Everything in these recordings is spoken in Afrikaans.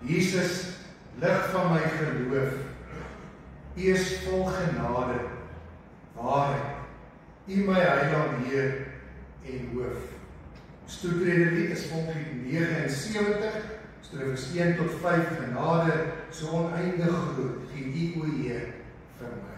Jesus, lig van my geloof, U is vol genade, waarheid, U my heiland Heer en hoof. Ons toetrede lied is volgens 79, strofes 1 tot 5, genade, so oneindig groot, gee U o Heer vir my.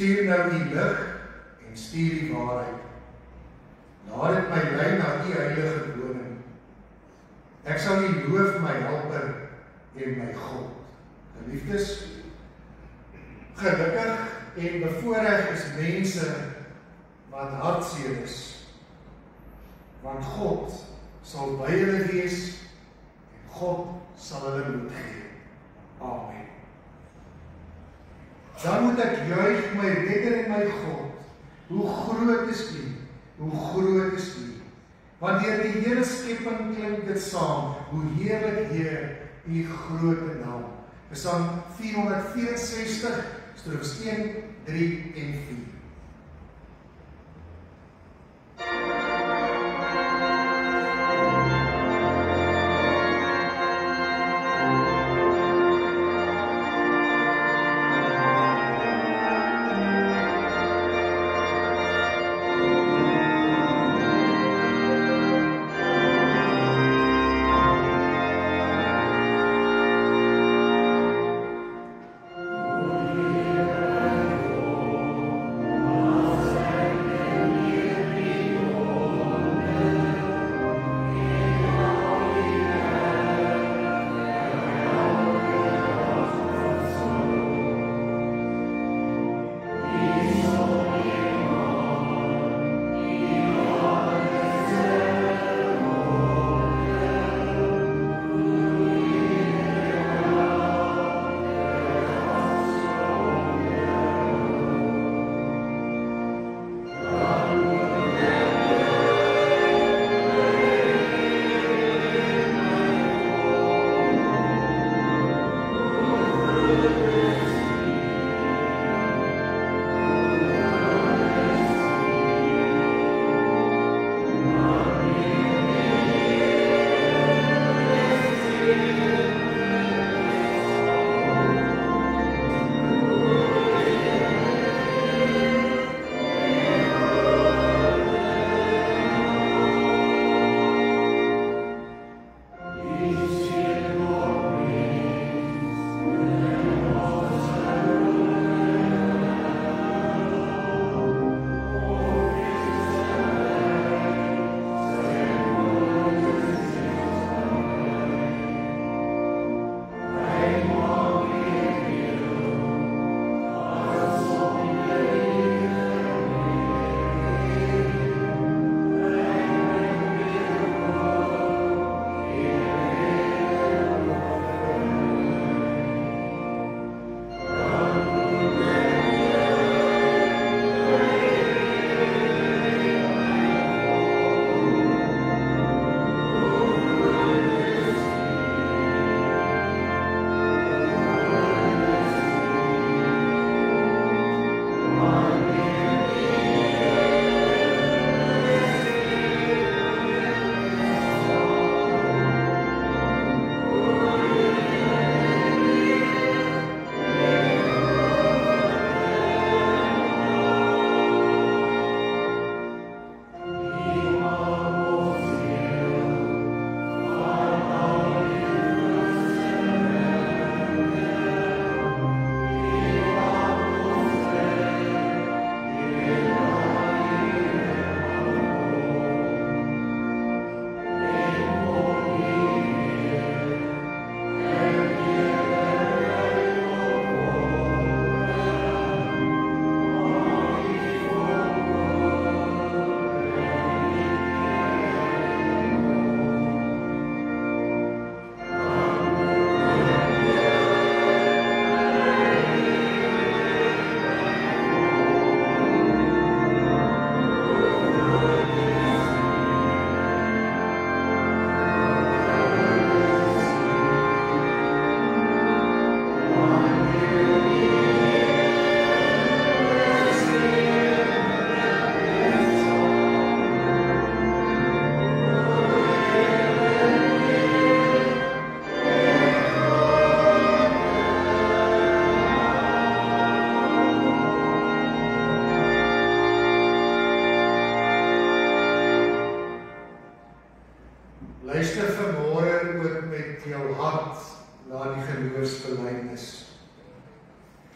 Stuur nou die lig en stuur die waarheid. Laat dit my lei na die heilige woning. Ek sal U loof, my helper en my God. Geliefdes, gelukkig en bevoorreg is mense wat hartseer is, want God sal by hulle wees en God sal hulle moed gee. Amen. Dan moet ek juig my redder en my God. Hoe groot is U? Hoe groot is U? Want deur die hele skepping klink dit saam. Hoe heerlik Heer U grote naam. Psalm 464, strofes 1, 3 en 4.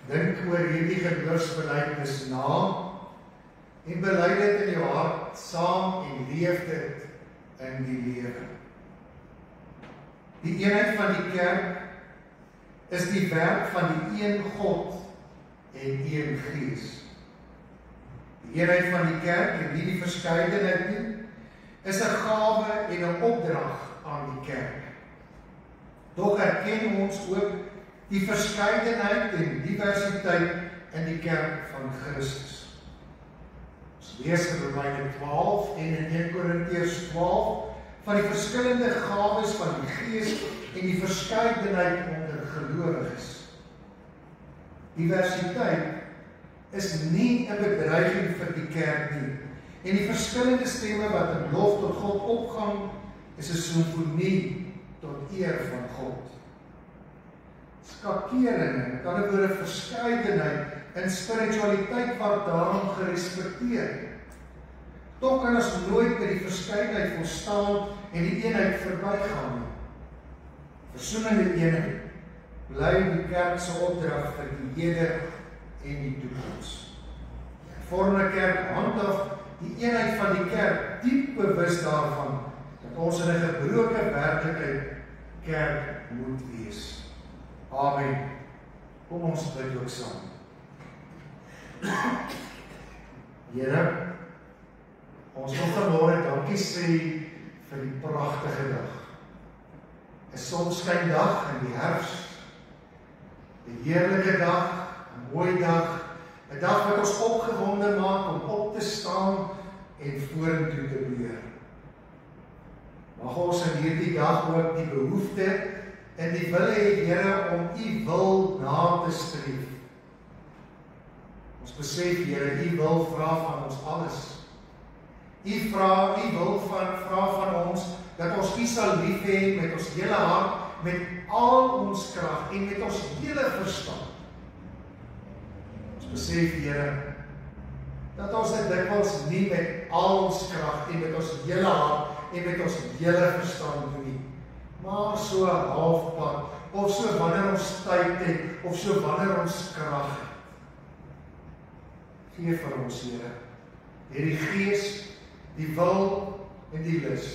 Dink oor hierdie geloofsbelijdenis na en bely dit in jou hart saam en leef dit in die lewe. Die eenheid van die kerk is die werk van die een God en een Gees. Die eenheid van die kerk en nie die verskeidenheid nie, is 'n gawe en 'n opdrag aan die kerk. Doch erken ons ook die verskeidenheid en diversiteit in die kerk van Christus. Ons lees in Romeine 12 en in 1 Korintiërs 12 van die verskillende gawes van die Gees en die verskeidenheid onder gelowiges. Diversiteit is nie 'n bedreiging vir die kerk nie. En die verskillende stemme wat in lof tot God opgaan, is 'n simfonie tot eer van God. Skakering, met ander woorde verskeidenheid in spiritualiteit word daarom gerespekteer. Tog kan ons nooit by die verskeidenheid volstaan en die eenheid verbygaan nie. Versoenende eenheid bly die kerk se opdrag vir die hede en die toekoms. Die hervormde kerk handhaaf die eenheid van die kerk, diep bewus daarvan dat ons in 'n gebroke werklikheid kerk moet wees. Amen. Kom ons bid ook saam. Here, ons wil vanmôre dankie sê vir die pragtige dag. 'n Sonskyndag in die herfs, 'n heerlike dag, 'n mooi dag, 'n dag wat ons opgewonde maak om op te staan en vorentoe te beweeg. Mag ons in hierdie dag ook die behoefte en die wille hê, Here, om U wil na te streef. Ons besef, Here, U wil vra van ons alles. U wil vra van ons dat ons U sal lief hê met ons hele hart, met al ons krag en met ons hele verstand. Ons besef, Here, dat ons dit dikwels nie met al ons krag en met ons hele hart en met ons hele verstand doen nie, maar so halfpad, of so wanneer ons tyd het, of so wanneer ons krag het. Gee vir ons, Here, deur die Gees, die wil en die lus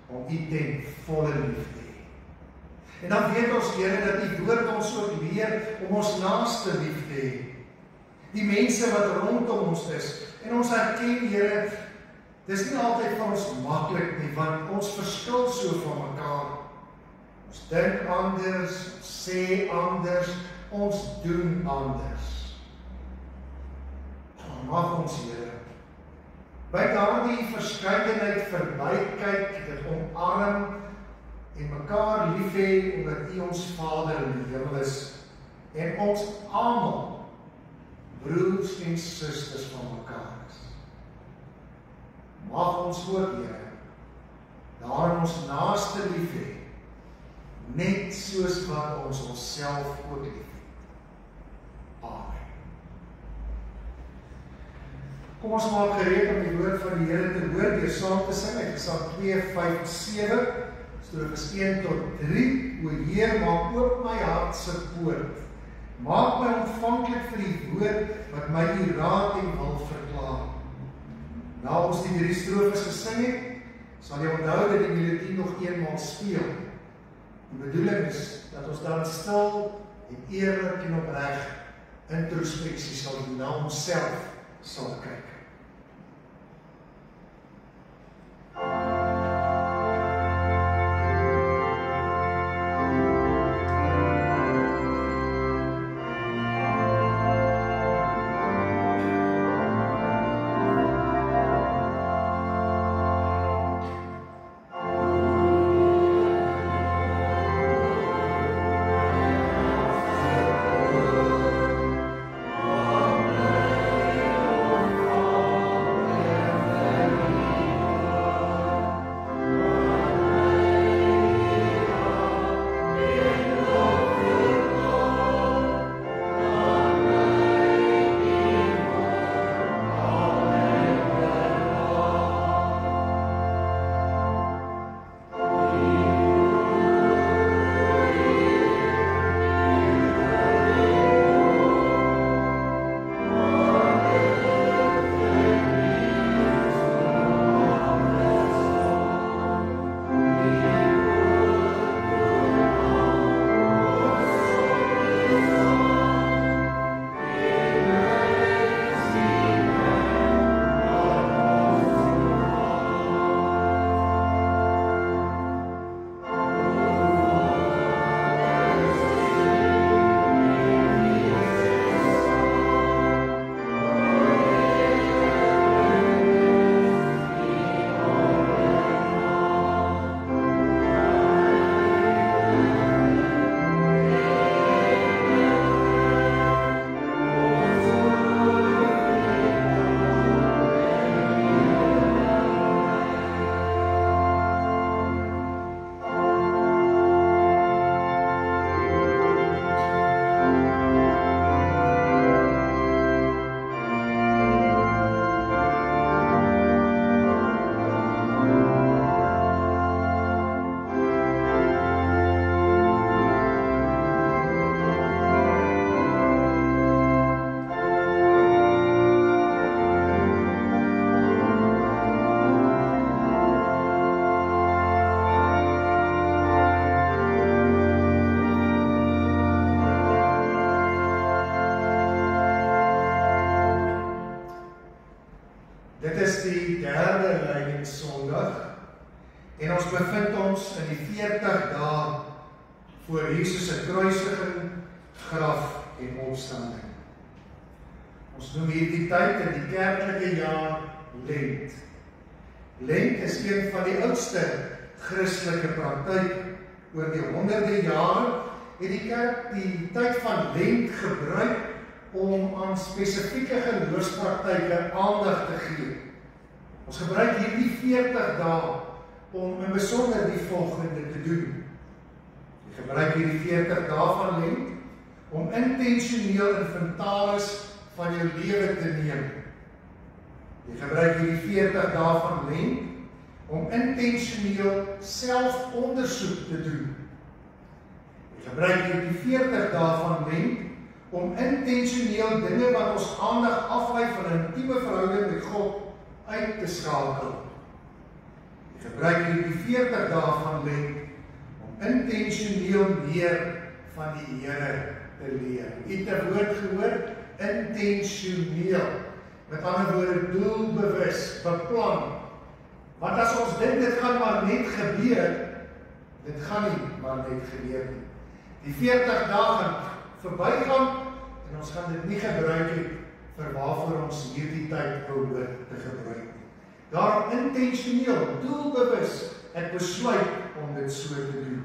om U ten volle lief te hê. En dan weet ons, Here, dat die woord ons ook leer om ons naaste lief te hê. Die mense wat rondom ons is. En ons erken, Here, dis nie altyd vir ons maklik nie, want ons verskil so van mekaar. Ons dink anders, sê anders, ons doen anders. Mag ons, Here, by daardie verskeidenheid verbykyk, dit omarm en mekaar lief hê omdat U ons Vader in die hemel is en ons almal broers en susters van mekaar is. Mag ons ook, Here, daarom ons naaste lief hê, net soos wat ons onsself ook lief het. Amen. Kom ons maak gereed om die woord van die Here te hoor, deur saam te sing uit Psalm 2, 5 en 7, strofes 1 tot 3. O Heer, maak oop my hart se poort. Maak my ontvanklik vir die woord wat my U raad en wil verklaar. Na ons die 3 strofes gesing het, sal jy onthou dat die melodie nog eenmaal speel. Die bedoeling is dat ons dan stil en eerlik en opreg introspeksie sal doen, na onsself sal kyk. Oh Dit is die derde Lydingssondag en ons bevind ons in die 40 dae voor Jesus se kruisiging, graf en opstanding. Ons noem hierdie tyd in die kerklike jaar Lent. Lent is een van die oudste Christelike praktyk. Oor die honderde jare het die kerk die tyd van Lent gebruik om aan spesifieke geloofspraktyke aandag te gee. Ons gebruik hierdie 40 dae om in besonder die volgende te doen. Jy gebruik hierdie 40 dae van Lent om intentioneel inventaris van jou lewe te neem. Jy gebruik hierdie 40 dae van Lent om intentioneel selfondersoek te doen. Jy gebruik hierdie 40 dae van Lent om intentioneel dinge wat ons aandag aflei van 'n intieme verhouding met God uit te skakel. Jy gebruik hierdie 40 dae van Lent om intentioneel meer van die Here te leer. Jy het 'n woord gehoor, intentioneel. Met ander woorde, doelbewus, beplan. Want as ons dink dit gaan maar net gebeur, dit gaan nie maar net gebeur nie. Die 40 dae gaan verbygaan en ons gaan dit nie gebruik nie vir waarvoor ons hierdie tyd behoort te gebruik nie. Daarom intentioneel, doelbewus, ek besluit om dit so te doen.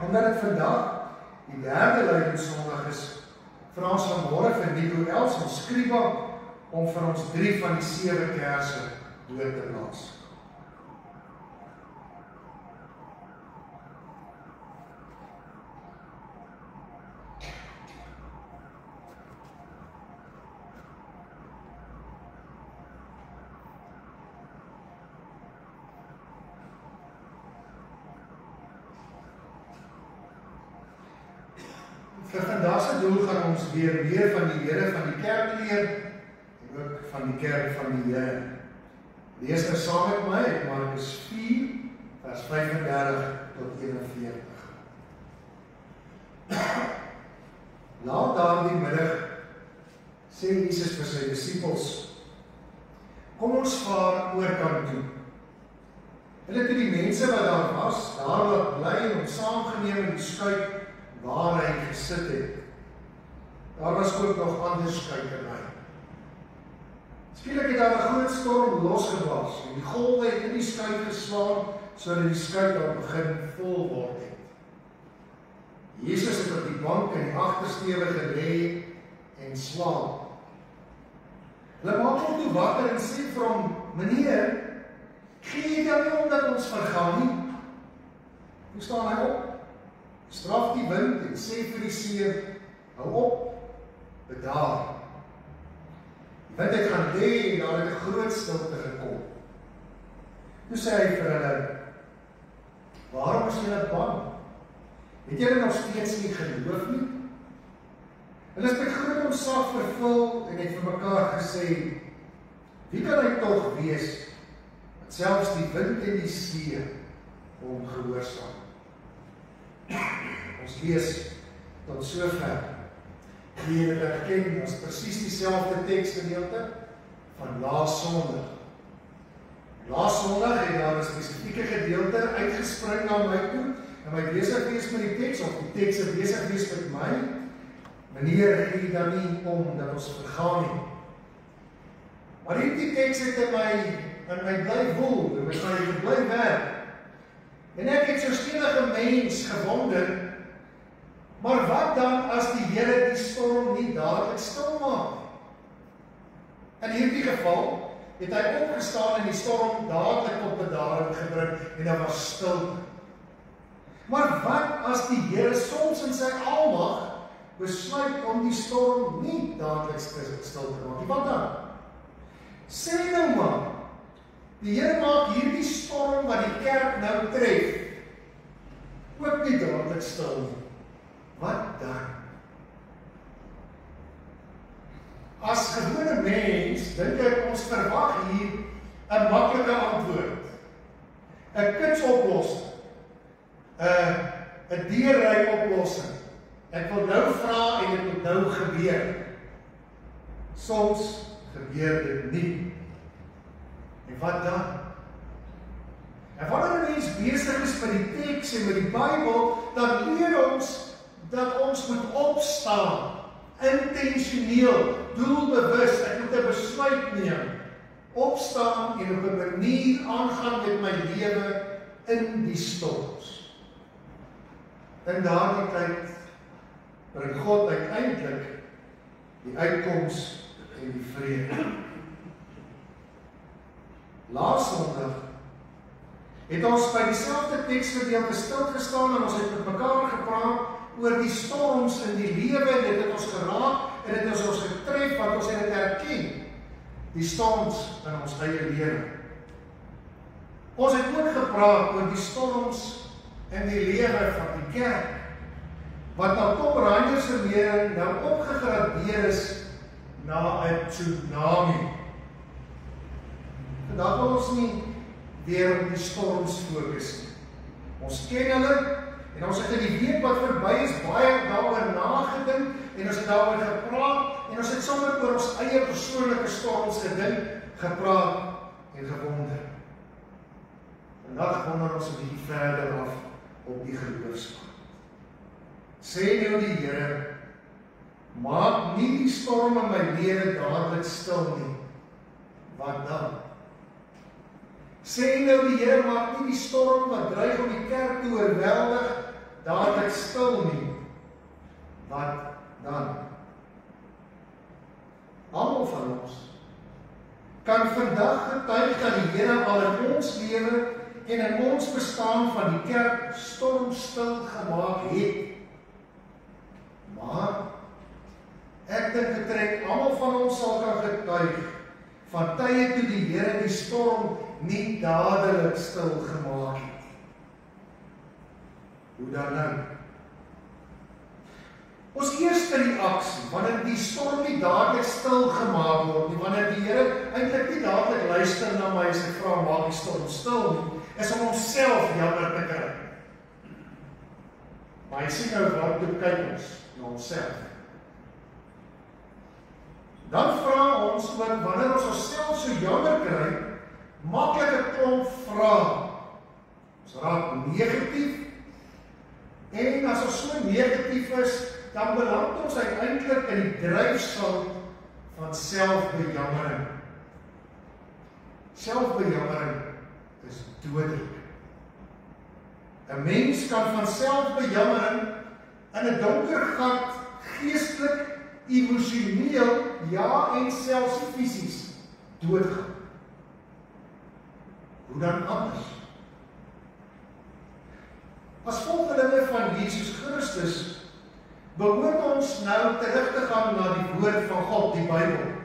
Omdat dit vandag die derde Lydingssondag is, vra ons vanmôre vir Nico Els en Skriba om vir ons 3 van die 7 kerse dood te plaas. Vir vandag se doel gaan ons weer meer van die Here van die kerk leer en ook van die kerk van die Here. Lees nou saam met my uit Markus 4 vers 35 tot 41. Laat daardie middag sê Jesus vir sy disippels: "Kom ons vaar oorkant toe." Hulle het die mense wat daar was, daar laat bly en hom saamgeneem in die skuit waar hy gesit het. Daar was ook nog ander skuitery. Skielik het daar 'n groot storm losgebars en die golwe het in die skuit geslaan sodat die skuit daar begin vol word het. Jesus het op die bank in die agtersteewe gelê en slaap. Hulle maak hom toe wakker en sê vir hom: "Meneer, gee jy dan nie omdat ons vergaan nie?" Toe staan hy op, straf die wind en sê vir die see: "Hou op, bedaar." Die wind het gaan lê en daar het 'n groot stilte gekom. Toe sê hy vir hulle: "Waarom is julle bang? Het julle nog steeds nie geloof nie?" Hulle is met groot ontzag vervul en het vir mekaar gesê: "Wie kan hy tog wees dat selfs die wind en die see hom gehoorsaam?" Ons lees tot sover. Hier het erken as presies dieselfde teksgedeelte van Laas Sondag. Laas Sondag het daar 'n spesifieke gedeelte uitgespring na my toe en my besig wees met die teks of die teks het besig wees met my. Meneer, gee dan nie om dat ons vergaan nie. Maar hierdie teks het in my bly woel, en my bly werk. En ek het soos enige mens gewonder, maar wat dan as die Here die storm nie dadelik stil maak? In hierdie geval het hy opgestaan en die storm dadelik op bedaring gebring en daar was stilte. Maar wat as die Here soms in sy almag besluit om die storm nie dadelik stil te maak? Wat dan? Sê nou maar, die Here maak hierdie storm wat die kerk nou tref ook nie dadelik stil nie. Wat dan? As gewone mens dink ek ons verwag hier 'n maklike antwoord. 'n kitsoplossing. 'n deurry oplossing. Ek wil nou vra en dit moet nou gebeur. Soms gebeur dit nie. En wat dan? En wanneer 'n mens besig is met die teks en met die Bybel, dan leer ons dat ons moet opstaan, intentioneel, doelbewus, ek moet 'n besluit neem, opstaan en op 'n manier aangaan met my lewe in die storms. In daardie tyd bring God uiteindelik die uitkoms en die vrede. Laas Sondag het ons by dieselfde teksgedeelte stil gestaan en ons het met mekaar gepraat oor die storms in die lewe en dit het ons geraak en dit het ons getref want ons het dit erken. Die storms in ons eie lewe. Ons het ook gepraat oor die storms in die lewe van die kerk, wat na Tom Rainer se mening nou opgegradeer is na 'n tsunami. Vandag wil ons nie weer op die storms fokus nie. Ons ken hulle en ons het in die week wat verby is baie daaroor nagedink en ons het daaroor gepraat en ons het sommer oor ons eie persoonlike storms gedink, gepraat en gewonder. Vandag wonder ons 'n bietjie verder af op die geloofspad. Sê nou die Here, maak nie die storm in my lewe dadelik stil nie. Wat dan? Sê nou die Here, maak nie die storm wat dreig om die kerk te oorweldig dadelik stil nie. Wat dan? Almal van ons kan vandag getuig dat die Here al in ons lewe en in ons bestaan van die kerk stormstil gemaak het. Maar ek dink dit trek almal van ons sal kan getuig van tye toe die Here die storm nie dadelik stil gemaak het. Hoe dan nou? Ons eerste reaksie, wanneer die storm nie dadelik stil gemaak word nie, wanneer die Here eintlik nie dadelik luister na my as ek vra maak die storm stil nie, is om homself jammer te kry. Maar hy sien nou wat toe kyk ons na onsself. Dan vra ons ook, wanneer ons onsself so jammer kry, maklike klomp vrae. Ons raak negatief, en as ons so negatief is, dan beland ons uiteindelik in die dryfsand van selfbejammering. Selfbejammering is dodelik. 'n Mens kan van selfbejammering in 'n donker gat geestelik, emosioneel, ja en selfs fisies doodgaan. Hoe dan anders? As volgelinge van Jesus Christus behoort ons nou terug te gaan na die woord van God, die Bybel.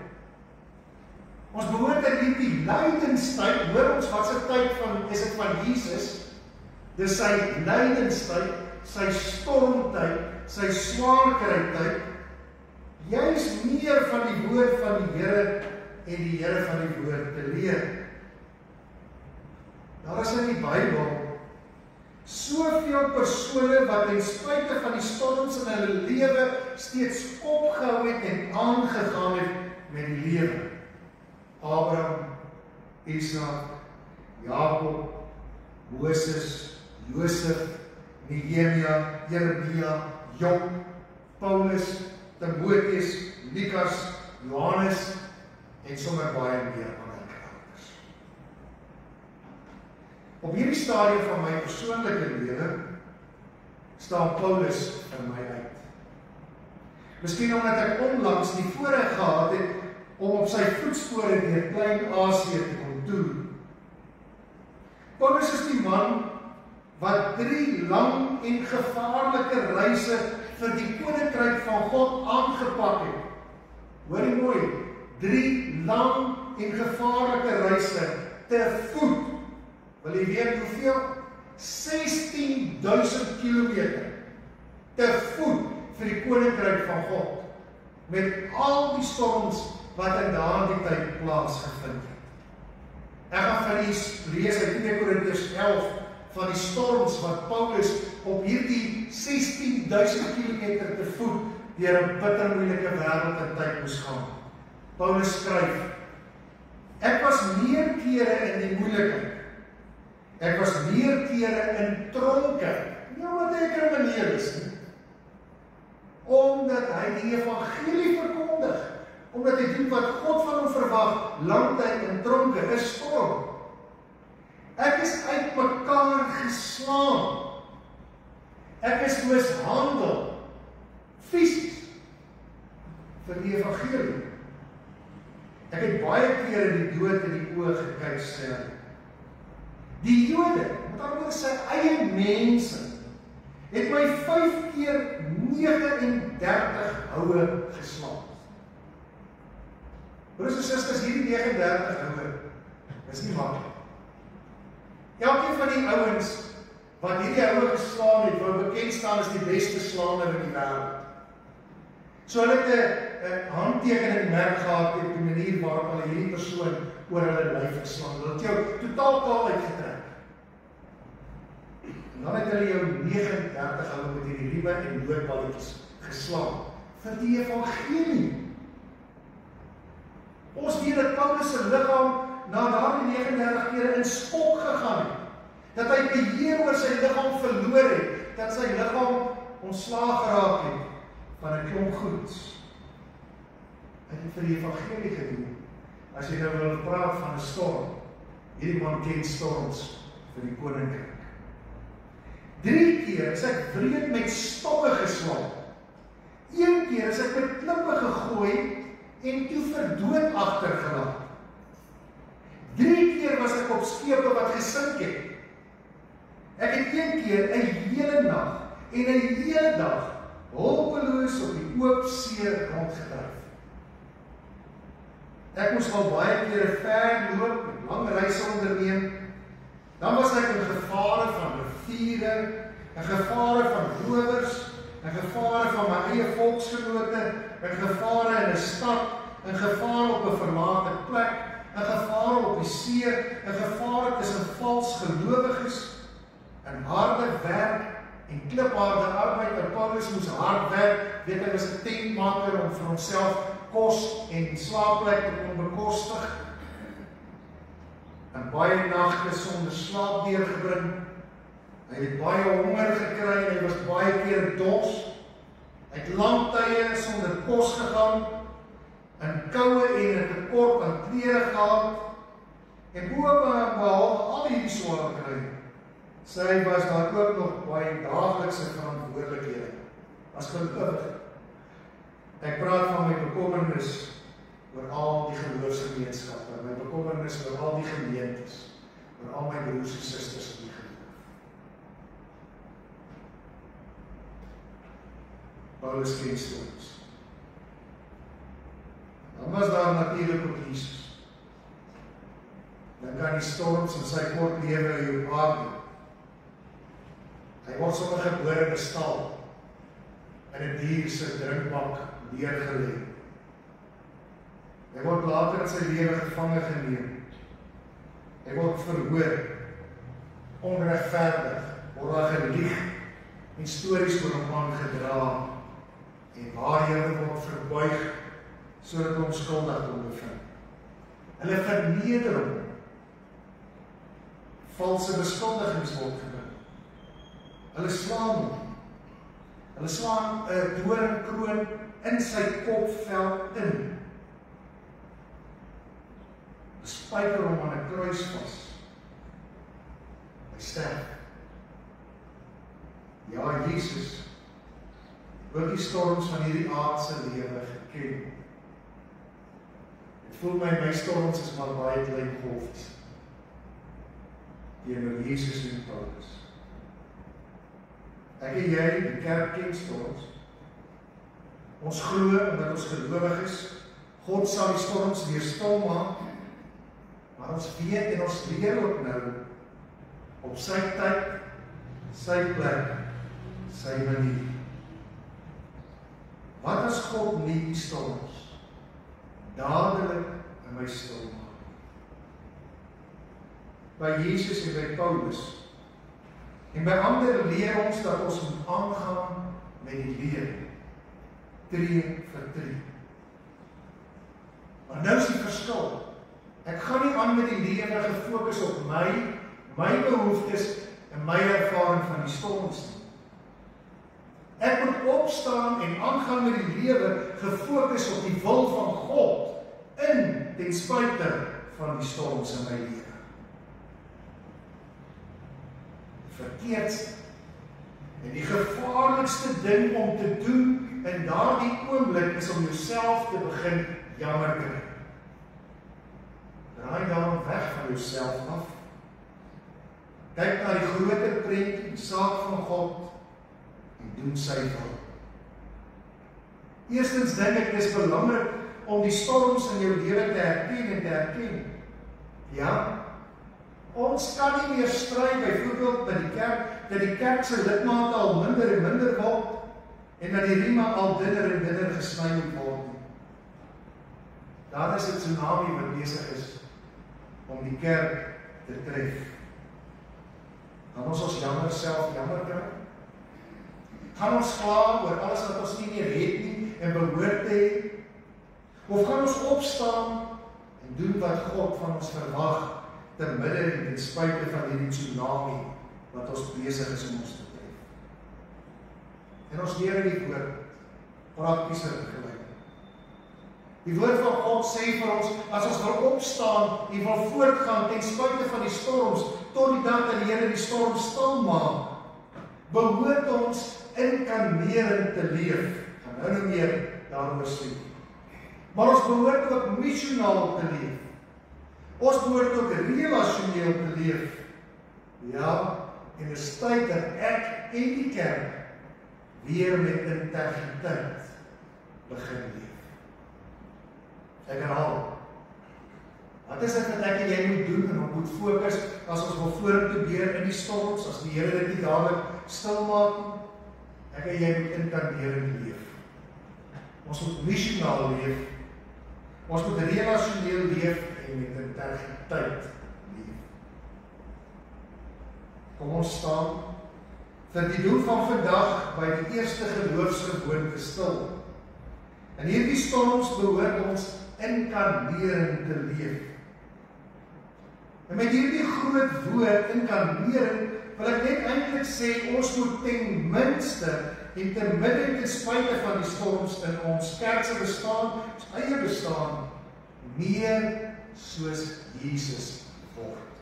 Ons behoort in hierdie lydenstyd, hoor ons wat se tyd van, is dit van Jesus? Dis sy lydenstyd, sy stormtyd, sy swaarkrytyd, juis meer van die woord van die Here en die Here van die woord te leer. Daar is in die Bybel soveel persone wat ten spyte van die storms in hulle lewe steeds opgehou het en aangegaan het met die lewe. Abraham, Isak, Jakob, Moses, Josef, Nehemia, Jeremia, Job, Paulus, Timoteus, Lukas, Johannes en sommer baie meer ander karakters. Op hierdie stadium van my persoonlike lewe staan Paulus vir my uit. Miskien omdat ek onlangs die voorreg gehad het om op sy voetspore deur Klein-Asië te kom toer. Paulus is die man wat 3 lang en gevaarlike reise vir die koninkryk van God aangepak het. Hoor jy mooi, 3 lang en gevaarlike reise te voet. Wil jy weet hoeveel? 16.000 kilometer te voet vir die koninkryk van God. Met al die storms wat in daardie tyd plaasgevind het. Ek gaan vir u lees uit 2 Korintiërs 11 van die storms wat Paulus op hierdie 16.000 kilometer te voet deur 'n bitter moeilike wêreld en tyd moes gaan. Paulus skryf, ek was meer kere in die moeilikheid. Ek was meer kere in tronke. Nie omdat hy 'n krimineel is nie. Omdat hy die evangelie verkondig. Omdat hy doen wat God van hom verwag, langtyd in tronke, is storm. Ek is uit mekaar geslaan. Ek is mishandel, fisies, vir die evangelie. Ek het baie kere die dood in die oë gekyk, sê hy. Die Jode, met ander woorde sy eie mense, het my 5 keer 39 houe geslaan. Broers en susters, hierdie 39 houe is nie maklik. Elkeen van die ouens wat hierdie houe geslaan het, wou bekend staan as die beste slaaner in die wêreld. So hulle het 'n handtekening merk gehad op die manier waarop hulle hierdie persoon oor hulle lyf geslaan. Hulle het jou totaal kaal uitgetrek. En dan het hulle jou 39 houe met hierdie riewe en loodballetjies geslaan vir die evangelie. Ons weet dat Paulus se liggaam na daardie 39 kere in skok gegaan het. Dat hy beheer oor sy liggaam verloor het. Dat sy liggaam ontslaag geraak het van 'n klomp goeds. Hy het vir die evangelie gedoen. As jy nou wil praat van 'n storm, hierdie man ken storms vir die koninkryk. 3 keer is ek wreed met stokke geslaan. 1 keer is ek met klippe gegooi en toe vir dood agtergelaat. 3 keer was ek op skepe wat gesink het. Ek het 1 keer 'n hele nag en 'n hele dag hulpeloos op die oop see rondgedryf. Ek moes al baie kere ver loop en lang reise onderneem. Dan was ek in gevare van riviere, in gevare van rowers, in gevare van my eie volksgenote, in gevare in 'n stad, in gevare op 'n verlate plek, in gevare op die see, in gevare tussen vals gelowiges, in harde werk en klipharde arbeid. En Paulus moes hard werk, weet hy was 'n tentmaker om vir homself kos en slaapplek te kon bekostig. En baie nagte sonder slaap deurgebring. Hy het baie honger gekry en hy was baie keer dors. Hy het lang tye sonder kos gegaan, in koue en 'n tekort aan klere gehad. En behalwe al hierdie swaar kry, sy was daar ook nog baie daaglikse verantwoordelikhede as gelowige. Ek praat van my bekommernis oor al die geloofsgemeenskappe, my bekommernis oor al die gemeentes, oor al my broers en susters in die geloof. Paulus ken storms. Dan was daar natuurlik ook Jesus. Dan kan die storms in sy kort lewe hier op aarde. Hy word sommer gebore in 'n stal, in 'n dier se drinkbak neergelê. Hy word later in sy lewe gevange geneem. Hy word verhoor, onregverdig, word daar gelieg en stories oor hom aangedra. En waarhede word verbuig sodat hom skuldig kon bevind. Hulle verneder hom. Valse beskuldigings word gebring. Hulle slaan hom. Hulle slaan 'n doringkroon in sy kopvel in. Spyker hom aan 'n kruis vas. Hy sterf. Ja, Jesus ook die storms van hierdie aardse lewe geken. Ek voel my storms is maar baie klein golfies teenoor Jesus en Paulus. Ek en jy, die kerk ken storms. Ons glo omdat ons gelowig is, God sal die storms weer stil maak, maar ons weet en ons leer ook nou op sy tyd, sy plek, sy manier. Wat as God nie die storms dadelik in my stil maak? By Jesus en by Paulus en by ander leer ons dat ons moet aangaan met die leer, tree vir tree. verskil. Ek gaan nie aan met die lewe gefokus op my behoeftes en my ervaring van die storms nie. Ek moet opstaan en aangaan met die lewe gefokus op die wil van God ten spyte van die storms in my lewe. Verkeerdste en die gevaarlikste ding om te doen in daardie oomblik is om jouself te begin jammer kry. Draai daarom weg van jouself af. Kyk na die groter prentjie, die saak van God en doen sy wil. Eerstens dink ek dis belangrik om die storms in jou lewe te herken. Ja, ons kan nie meer stry byvoorbeeld by die kerk, dat die kerk se lidmate al minder en minder word en dat die rieme al dunner en dunner gesny moet word. Daar is 'n tsunami wat besig is om die kerk te tref. Gaan ons jammer kry? Gaan ons kla oor alles wat ons nie meer het nie en behoort te hê? Of gaan ons opstaan en doen wat God van ons verwag te midde en ten spyte van hierdie tsunami wat ons besig is om ons te tref? En ons leer in die woord praktiese gelyk. Die woord van God sê vir ons, as ons wil opstaan en wil voortgaan ten spyte van die storms, tot die dag dat die Here die storm stil maak, behoort ons inkarnerend te leef. Gaan nou meer daaroor sê. Maar ons behoort ook missionaal te leef. Ons behoort ook relasioneel te leef. Ja, en is tyd dat ek en die kerk weer met integriteit begin leef. Ek herhaal. Wat is dit wat ek en jy moet doen en ons moet fokus as ons wil vorentoe beer in die storms, as die Here dit nie dadelik stil maak nie? Ek en jy moet inkarnerend leef. Ons moet missionaal leef. Ons moet relasioneel leef en met integriteit leef. Kom ons staan vir die doel van vandag by die eerste geloofsgewoonte stil. In hierdie storms behoort ons inkarnerend te leef. En met hierdie groot woord inkarnerend wil ek net eintlik sê ons moet ten minste en ten midde en ten spyte van die storms in ons kerkse bestaan, ons eie bestaan, meer soos Jesus word.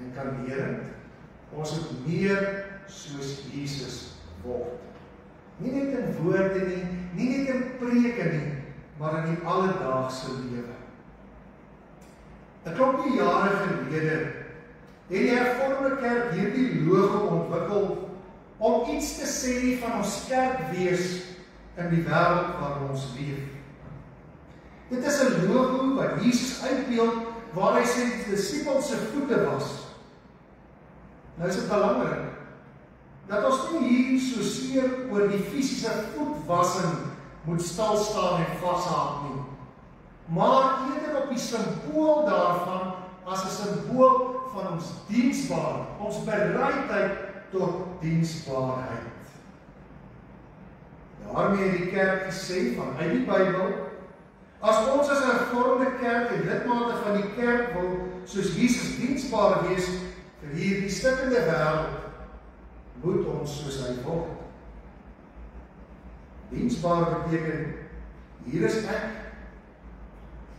Inkarnerend, ons moet meer soos Jesus word. Nie net in woorde nie, nie net in preke nie, maar in die alledaagse lewe. 'n Klompie jare gelede het die Hervormde Kerk hierdie logo ontwikkel om iets te sê van ons kerkwees in die wêreld waar ons leef. Dit is 'n logo wat Jesus uitbeeld waar hy sy disippels se voete was. Nou is dit belangrik dat ons nie hier so seer oor die fisiese voetwassing moet stil staan en vashaak nie, maar eerder op die simbool daarvan as 'n simbool van ons diensbaarheid, ons bereidheid tot diensbaarheid. Daarmee het die kerk gesê vanuit die Bybel, as ons as 'n Hervormde Kerk en lidmate van die kerk wil soos Jesus diensbaar wees vir hierdie stikkende wêreld, moet ons soos hy word. Diensbaar beteken, hier is ek,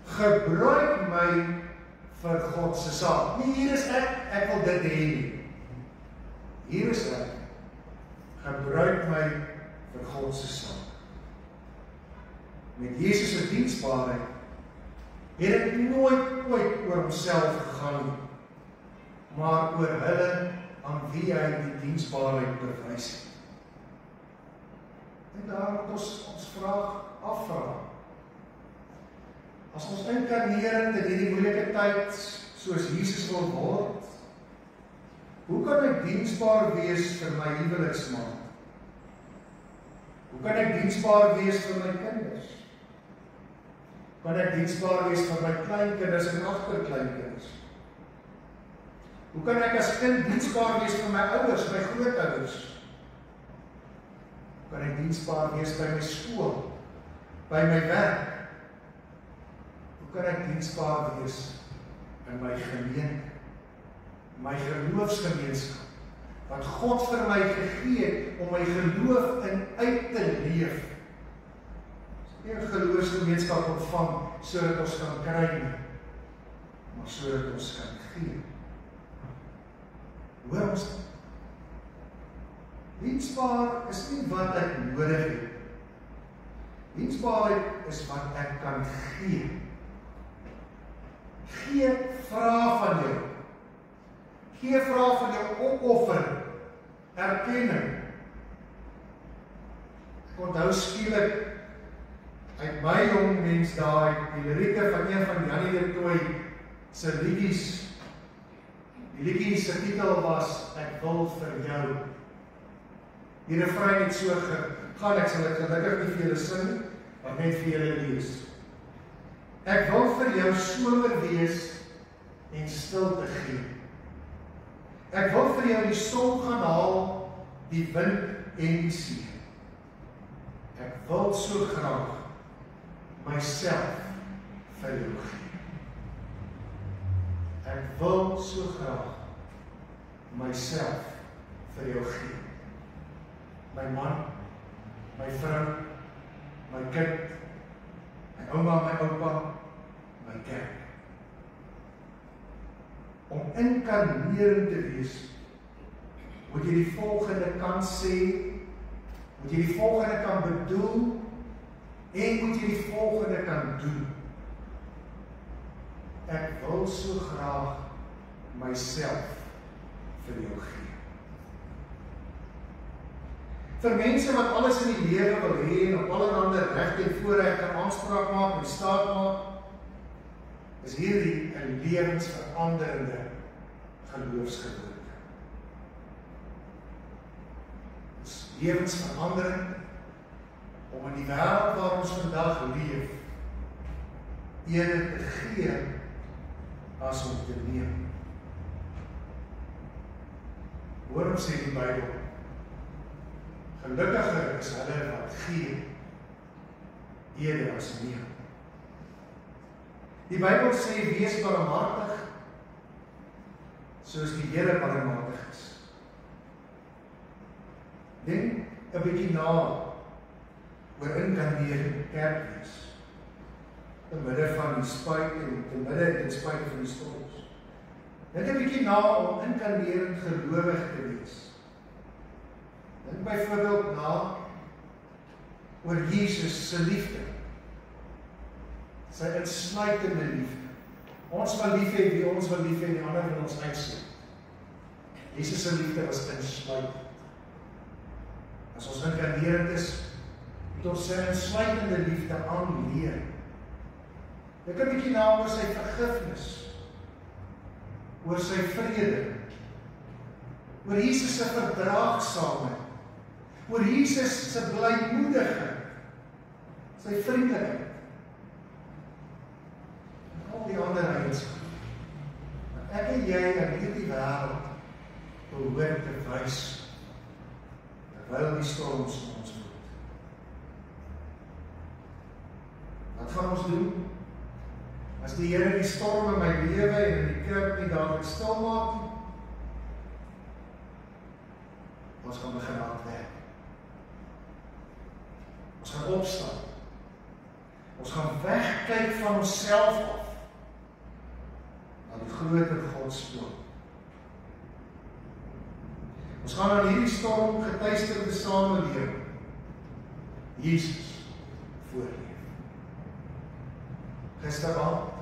gebruik my vir God se saak. Nie hier is ek wil dit hê nie. Hier is ek, gebruik my vir God se saak. Met Jesus se diensbaarheid het dit nooit oor homself gegaan nie, maar oor hulle aan wie hy die diensbaarheid bewys het. En daar moet ons vraag afvra. As ons inkarnerend in hierdie moeilike tyd soos Jesus wil word, hoe kan ek diensbaar wees vir my huweliksmaat? Hoe kan ek diensbaar wees vir my kinders? Hoe kan ek diensbaar wees vir my kleinkinders en agterkleinkinders? Hoe kan ek as kind diensbaar wees vir my ouers, my grootouers? Hoe kan ek diensbaar wees by my skool, by my werk? Hoe kan ek diensbaar wees in my gemeente, my geloofsgemeenskap, wat God vir my gegee het om my geloof in uit te leef. Nie 'n geloofsgemeenskap ontvang sodat ons kan kry nie, maar sodat ons kan gee. Hoor ons, diensbaar is nie wat ek nodig het. Diensbaarheid is wat ek kan gee. Gee vra van jou. Gee vra van jou opoffer, erkenning. Ek onthou skielik uit my jong mens daai die lirieke van een van Janie de Tooy se liedjies. Die liedjie se titel was Ek wil vir jou. Die refrein het so gegaan, ek sal dit gelukkig nie vir julle sing nie, maar net vir julle lees. Ek wil vir jou somer wees en stilte gee. Ek wil vir jou die son gaan haal, die wind en die see. Ek wil so graag myself vir jou gee. Ek wil so graag myself vir jou gee. My man, my vrou, my kind, my ouma, my oupa, my kerk. Om inkarnerend te wees, moet jy die volgende kan sê, moet jy die volgende kan bedoel, en moet jy die volgende kan doen. Ek wil so graag myself vir jou gee. Vir mense wat alles in die lewe wil hê en op allerhande regte en voorregte aanspraak maak en staat maak, is hierdie 'n lewensveranderende geloofsgewoonte. Dis lewensverandering om in die wêreld waar ons vandag leef, eerder te gee as om te neem. Waarom sê die Bybel? Gelukkiger is hulle wat gee, eerder as neem. Die Bybel sê, wees barmhartig, soos die Here barmhartig is. Dink 'n bietjie na oor inkarnerende kerk wees, te midde van die spyt en te midde ten spyte van die storms. Dink 'n bietjie na om inkarnerend gelowig te wees. Dink byvoorbeeld na oor Jesus se liefde. Sy insluitende liefde. Ons wil lief hê wie ons wil lief hê en die ander wil ons uitsluit. Jesus se liefde was insluitend. As ons inkarnerend is, moet ons sy insluitende liefde aanleer. Dink 'n bietjie na oor sy vergifnis, oor sy vrede, oor Jesus se verdraagsaamheid, oor Jesus se blymoedigheid, sy vriendelikheid, en al die ander eienskappe. Ek en jy in hierdie wêreld behoort te wys, terwyl die storms in ons moet. Wat gaan ons doen? As die Here die storm in my lewe en in die kerk nie dadelik stil maak nie, ons gaan begin hard werk. Ons gaan opstaan. Ons gaan wegkyk van onsself af na die groter Godsdoel. Ons gaan aan hierdie storm getuisterde samelewing Jesus voorleef. Gisteraand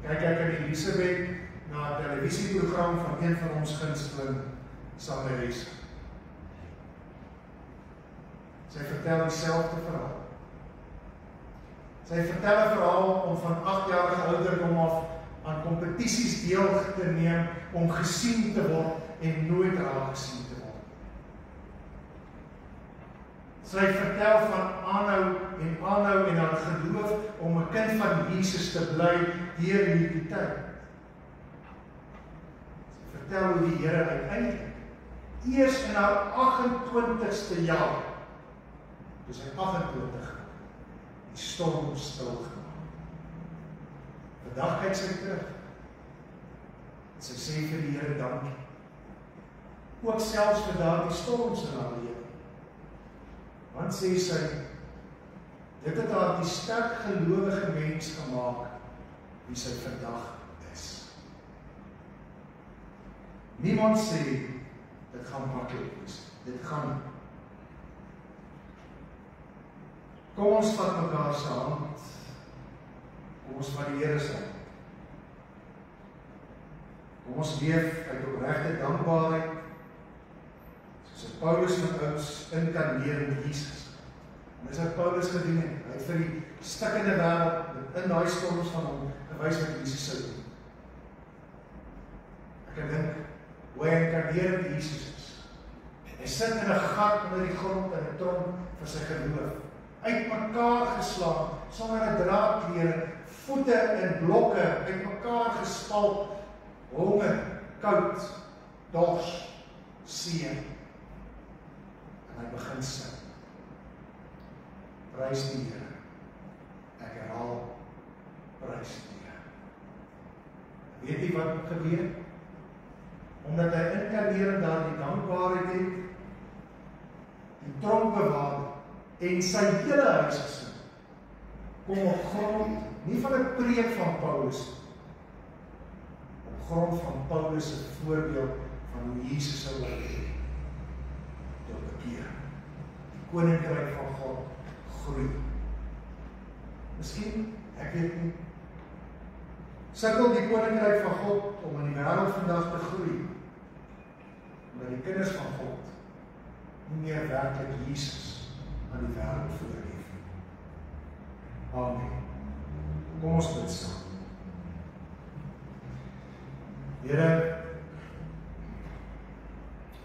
kyk ek in Elisabeth na 'n televisieprogram van een van ons gunsteling sangeresse. Sy vertel dieselfde verhaal. Sy vertel 'n verhaal om van 8-jarige ouderdom af aan kompetisies deel te neem om gesien te word en nooit raak gesien te word. Sy vertel van aanhou en haar geloof om 'n kind van Jesus te bly deur hierdie tyd. Sy vertel hoe die Here uiteindelik eers in haar 28ste jaar, toe sy 28, die storm stil gemaak. Vandag kyk sy terug. En sy sê vir die Here dankie. Ook selfs vir daardie storms in haar lewe. Want sê sy, dit het haar die sterk gelowige mens gemaak wie sy vandag is. Niemand sê dit gaan maklik wees. Dit gaan nie. Kom ons vat mekaar se hand. Kom ons vat die Here se hand. Kom ons leef uit opregte dankbaarheid. Soos Paulus met ons inkarneer in Jesus. En dis wat Paulus gedoen het. Hy het vir die stikkende wêreld in daai storms van hom gewys wat Jesus sou doen. Ek kan dink hoe hy inkarneer in Jesus is. Hy sit in 'n gat onder die grond in 'n tronk vir sy geloof. Uit mekaar geslaan, sonder 'n draadklere, voete in blokke, uit mekaar gespalk, honger, koud, dors, seën. En hy begin sing. Prys die Here. Ek herhaal, prys die Here. Weet jy wat gebeur? Omdat hy inkarneer in daardie dankbaarheid het, die tronkbewaarder en sy hele huisgesin kom op grond, nie van 'n preek van Paulus, op grond van Paulus se voorbeeld van hoe Jesus sou leef tot bekeer. Die koninkryk van God groei. Miskien, ek weet nie, sukkel die koninkryk van God om in die wêreld vandag te groei, omdat die kinders van God nie meer werklik Jesus aan die wêreld voorleef. Amen. Kom ons bid saam. Here,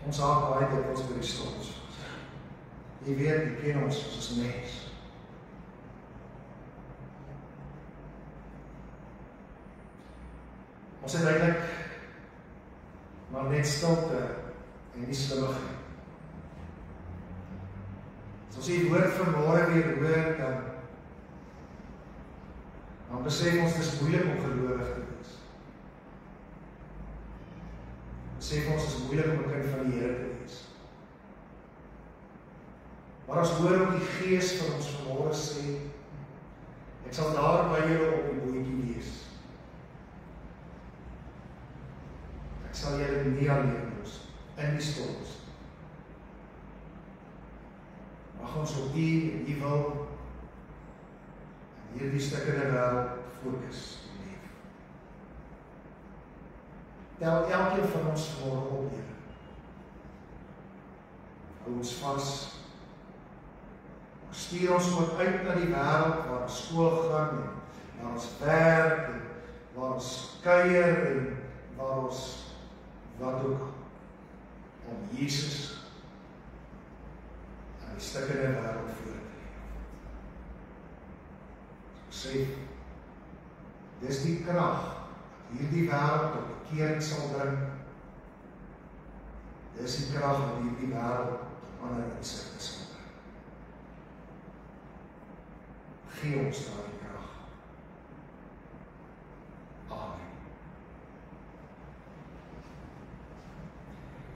ons haak baie dikwels by die storms vas. Jy weet, jy ken ons as mens. Ons het eintlik maar net stilte en nie slimmigheid. As ons die woord vanmôre weer hoor, dan besef ons dis moeilik om gelowig te wees. Besef ons is moeilik om 'n kind van die Here te wees. Maar ons hoor ook die Gees vir ons vanmôre sê, ek sal daar by julle op die bootjie wees. Ek sal julle nie alleen los in die storms. Mag ons op U en U wil in hierdie stukkende wêreld fokus en leef. Tel elkeen van ons vanmôre op, Here. Hou ons vas. Stuur ons ook uit na die wêreld waar ons skool gaan en waar ons werk en waar ons kuier en waar ons wat ook om Jesus aan die stukkende wêreld voor te leef. Sê, dis die krag wat hierdie wêreld tot bekering sal bring. Dis die krag wat hierdie wêreld tot ander insigte sal bring. Gee ons daardie krag. Amen.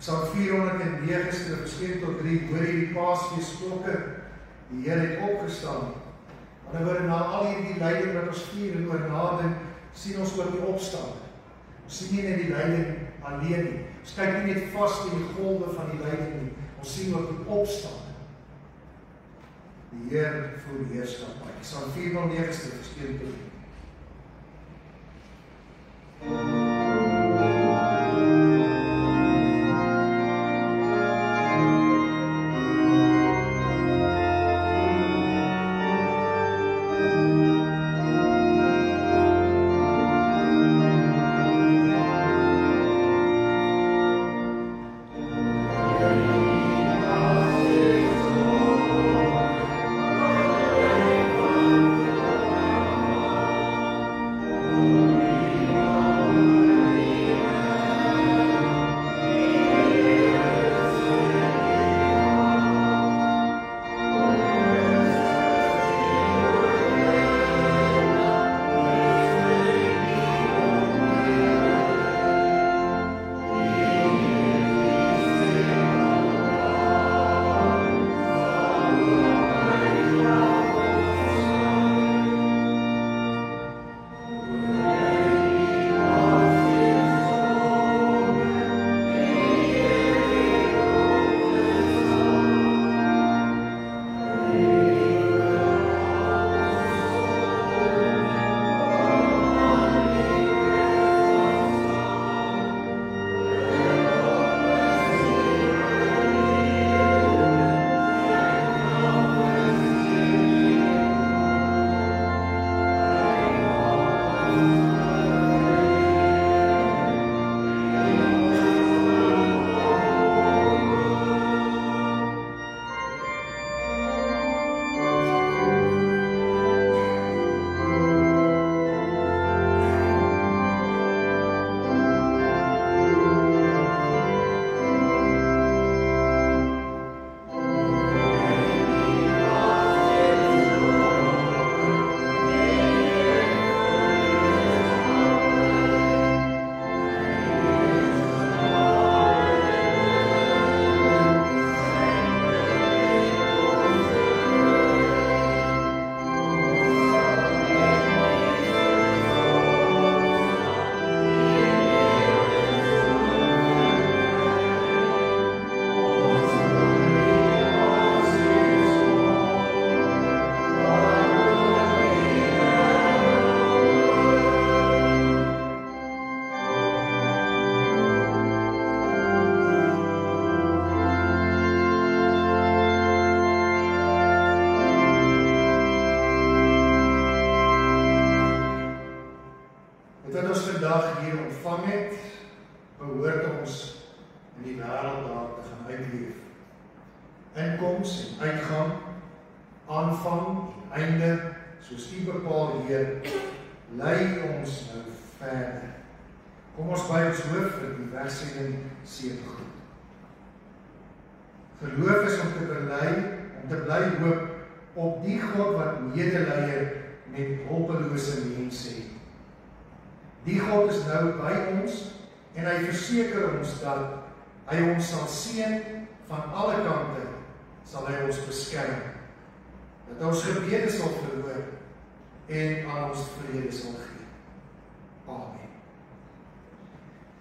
Psalm 409 skrif vers 1-3, hoor hierdie Paasfeesklokke, die Here het opgestaan. Aan die woorde, na al hierdie lyding wat ons vier en oor nadink, sien ons ook die opstaan. Ons sien nie net die lyding alleen nie. Ons kyk nie net vas in die golwe van die lyding nie. Ons sien ook die opstaan. Die Here voer heerskappy. Psalm 409 vers 1-3. wat ons vandag hier ontvang het, behoort ons in die wêreld daar te gaan uitleef. Inkoms en uitgang, aanvang en einde, soos U bepaal, Heer, lei ons nou verder. Kom ons by ons hoof vir die wegsending seëngroet. Geloof is om te bly hoop op die God wat medelee met hulpelose mense het. Die God is nou by ons en hy verseker ons dat hy ons sal seën van alle kante, sal hy ons beskerm. Dat ons gebede sal verhoor en aan ons vrede sal gee. Amen.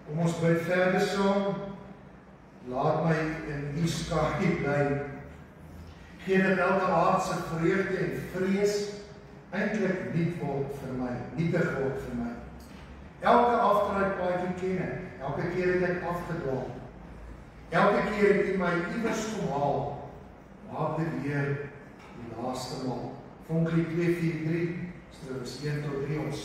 Kom ons bid verder saam. Laat my in U skadu bly. Gee dat elke aardse vreugde en vrees eintlik nietig word vir my. Elke afdraaipaadjie ken, elke keer het ek afgedwaal. Elke keer het U my iewers kom haal. Maak dit weer die laaste maal. Vonkie 2:4-3, stroofs 1 tot 3 ons